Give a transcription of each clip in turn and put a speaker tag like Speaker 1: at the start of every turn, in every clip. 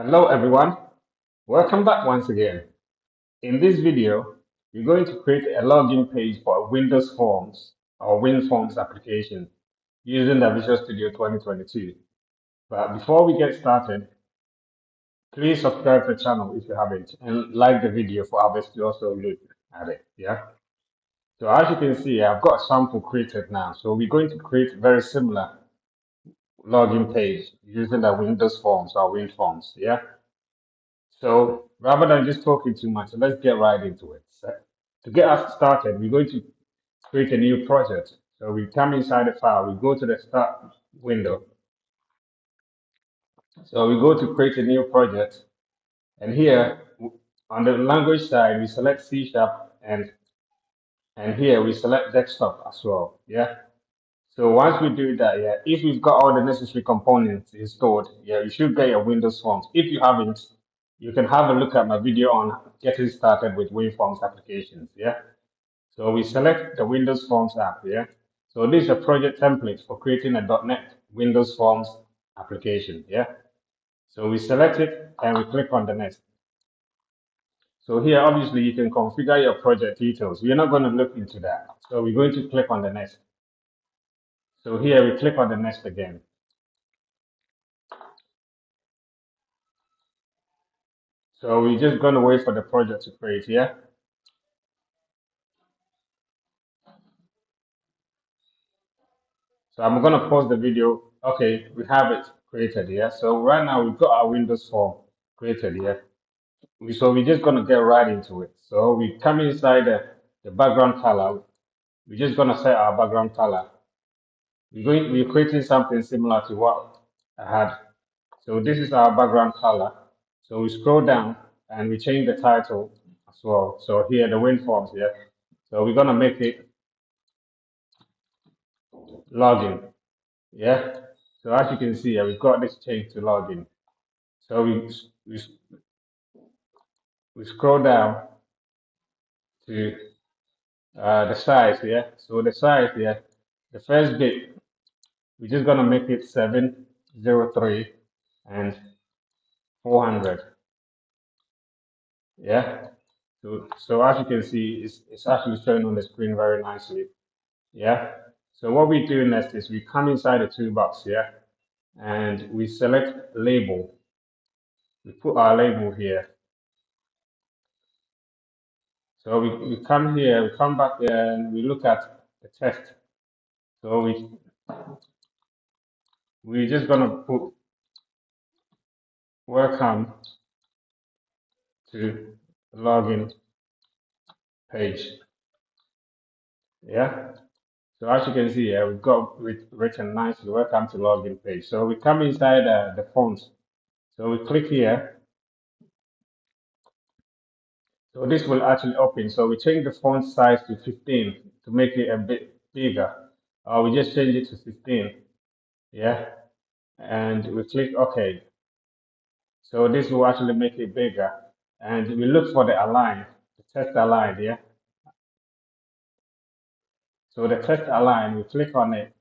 Speaker 1: Hello everyone, welcome back once again. In this video, we're going to create a login page for Windows Forms or WinForms application using the Visual Studio 2022. But before we get started, please subscribe to the channel if you haven't and like the video for others to also look at it. Yeah. So as you can see, I've got a sample created now. So we're going to create very similar login page using the Windows Forms or WinForms. Yeah. So rather than just talking too much, let's get right into it. So to get us started, we're going to create a new project. So we come inside the file, we go to the start window. So we go to create a new project. And here on the language side, we select C Sharp and here we select desktop as well. Yeah. So once we do that, yeah, if we've got all the necessary components installed, yeah, you should get your Windows Forms. If you haven't, you can have a look at my video on getting started with WinForms applications. Yeah. So we select the Windows Forms app. Yeah. So this is a project template for creating a .NET Windows Forms application. Yeah. So we select it and we click on the next. So here, obviously, you can configure your project details. We're not going to look into that. So we're going to click on the next. So here we click on the next again. So we're just going to wait for the project to create here. So I'm going to pause the video. Okay, we have it created here. So right now we've got our Windows form created here. So we're just going to get right into it. So we come inside the background color. We're just going to set our background color. We're creating something similar to what I had. So this is our background color. So we scroll down and we change the title as well. So here the WinForms here. So we're going to make it login. Yeah. So as you can see, we've got this change to login. So we scroll down to the size. Yeah. So the size. Yeah. The first bit, we're just gonna make it 703 and 400. Yeah. So as you can see, it's actually showing on the screen very nicely. Yeah. So what we do next is we come inside the toolbox. Yeah. And we select label. We put our label here. So we come here, we come back here, and we look at the text. So we're just gonna put welcome to login page. Yeah. So as you can see here, we've got written nicely, welcome to login page. So we come inside the font. So we click here. So this will actually open. So we change the font size to 15 to make it a bit bigger. Or we just change it to 15. Yeah. And we click OK. So this will actually make it bigger. And we look for the align, the text align, yeah. So the text align, we click on it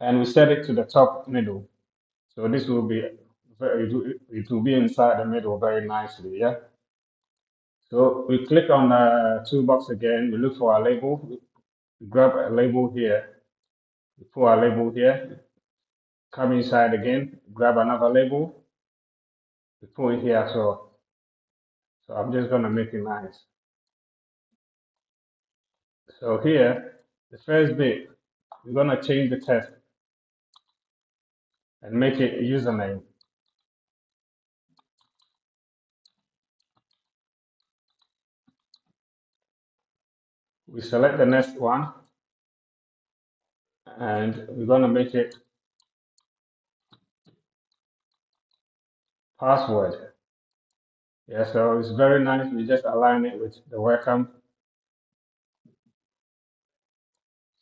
Speaker 1: and we set it to the top middle. So this will be it will be inside the middle very nicely, yeah. So we click on the toolbox again, we look for our label, we grab a label here, we put our label here, come inside again, grab another label, we put it here as well. So I'm just gonna make it nice. So here, the first bit, we're gonna change the text and make it a username. We select the next one and we're going to make it password. Yeah, so it's very nice. We just align it with the welcome.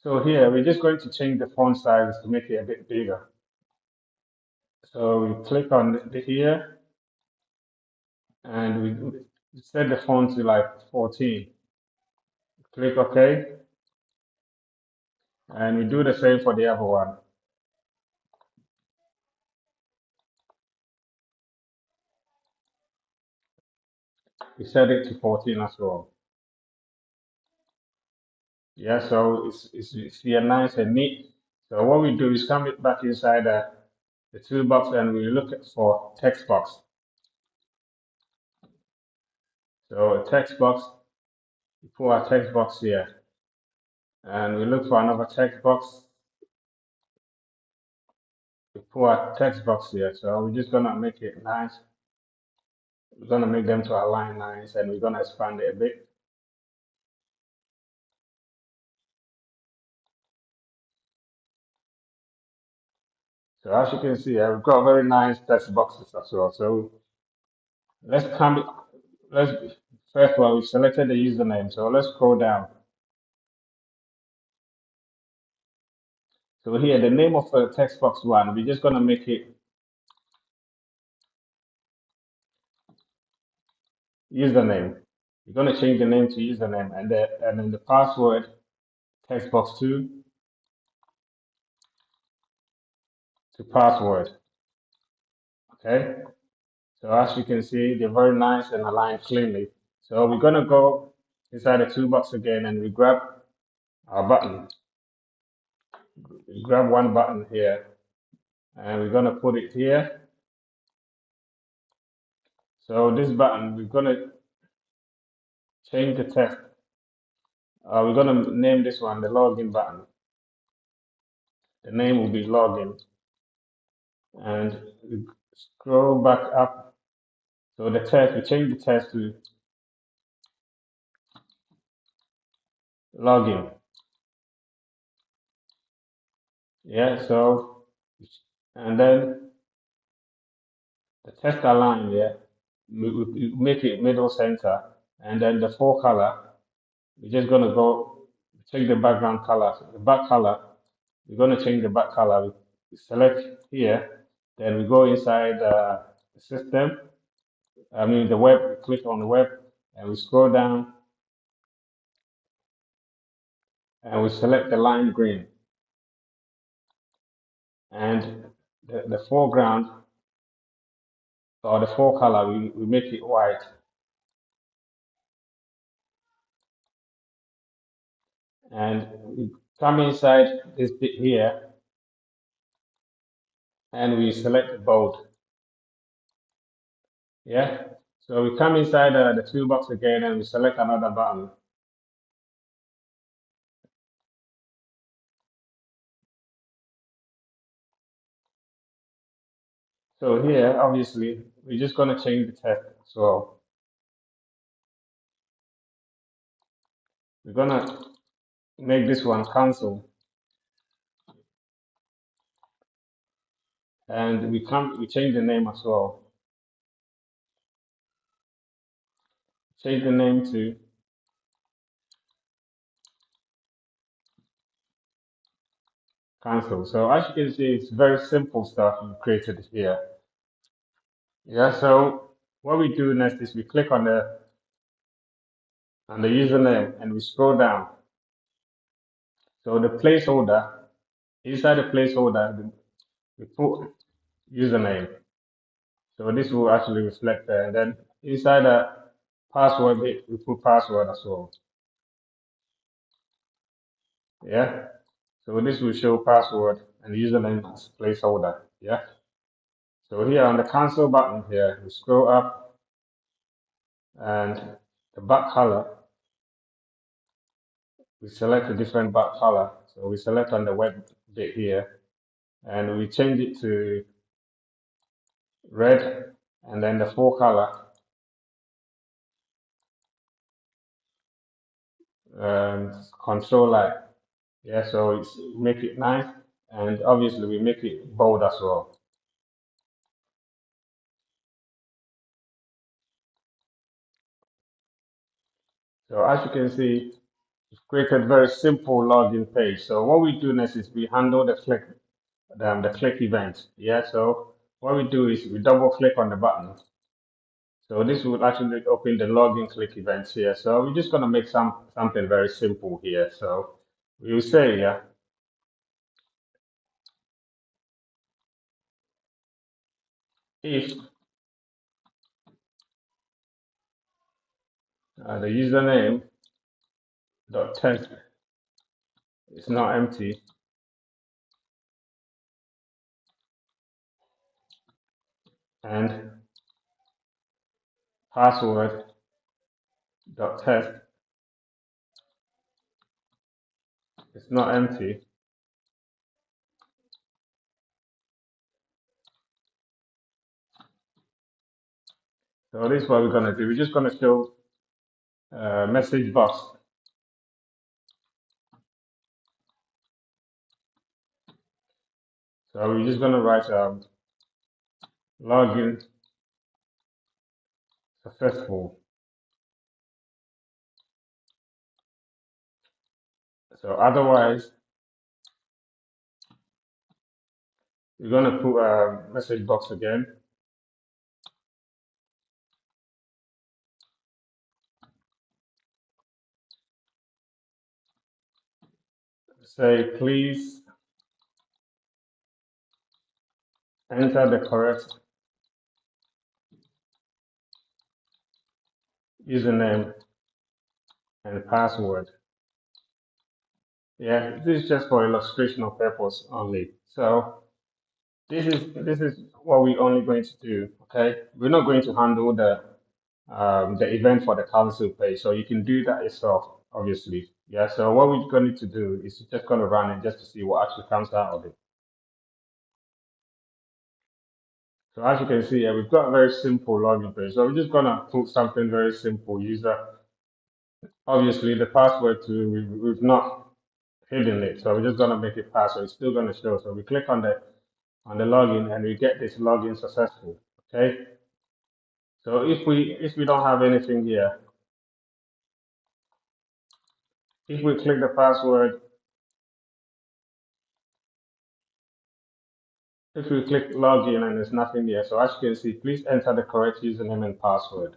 Speaker 1: So here we're just going to change the font size to make it a bit bigger. So we click on here and we set the font to like 14. Click OK. And we do the same for the other one. we set it to 14 as well. Yeah, so it's here nice and neat. So what we do is come back inside the toolbox and we look for text box. So a text box, we put our text box here and we look for another text box. We put our text box here. So we're just gonna make it nice. We're gonna make them to align nice and we're gonna expand it a bit. So as you can see, we've got very nice text boxes as well. So let's come, let's, first of all, we selected the username. So let's scroll down. So here, the name of the text box one, we're just gonna make it username. We're gonna change the name to username and then the password text box two to password. Okay. So as you can see, they're very nice and aligned cleanly. So we're gonna go inside the toolbox again and we grab our button. We grab one button here and we're gonna put it here. So this button, we're gonna change the text. We're gonna name this one the login button. The name will be login. And we scroll back up. So the text, we change the text to login. Yeah, so, and then the text align, yeah, we make it middle center. And then the full color, we're just gonna go check the background color. So the back color, we're gonna change the back color. We select here, then we go inside the system. I mean the web, we click on the web and we scroll down and we select the lime green. And the foreground or the full color, we make it white. And we come inside this bit here and we select the bold. Yeah. So we come inside the toolbox again and we select another button. So here, obviously, we're just going to change the text. So we're going to make this one cancel. And we change the name as well. Change the name to cancel. So as you can see, it's very simple stuff we created here. Yeah, so what we do next is we click on the username and we scroll down. So the placeholder, inside the placeholder, we put username. So this will actually reflect there. And then inside the password, we put password as well. Yeah. So this will show password and username as placeholder. Yeah. So here on the cancel button here, we scroll up and the back color, we select a different back color. So we select on the web bit here and we change it to red and then the full color, control light. Yeah, so it's make it nice and obviously we make it bold as well. So as you can see, we've created very simple login page. So what we do next is we handle the click event. Yeah, so what we do is we double click on the button. So this will actually open the login click events here. So we're just gonna make something very simple here. So we will say, yeah, if The username dot text is not empty, and password dot text is not empty. So this is what we're going to do. We're just going to show message box. So we're just going to write login successful. So otherwise, we're going to put a message box again. Say, please enter the correct username and password. Yeah, this is just for illustrational purpose only. So this is what we're only going to do. Okay, we're not going to handle the event for the council page, so you can do that yourself, obviously. Yeah. So what we're going to do is just going to run it just to see what actually comes out of it. So as you can see here, we've got a very simple login page. So we're just going to put something very simple. User, obviously the password to we've not hidden it, so we're just going to make it password. It's still going to show. So we click on the login and we get this login successful. Okay. So if we don't have anything here, if we click the password, if we click login and there's nothing there, so as you can see, please enter the correct username and password.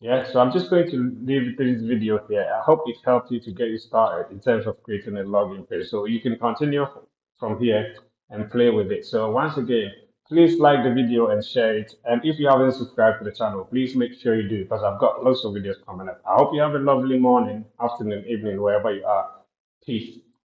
Speaker 1: Yeah, so I'm just going to leave this video here. I hope it helped you to get you started in terms of creating a login page. So you can continue from here and play with it. So once again, please like the video and share it. And if you haven't subscribed to the channel, please make sure you do because I've got lots of videos coming up. I hope you have a lovely morning, afternoon, evening, wherever you are. Peace.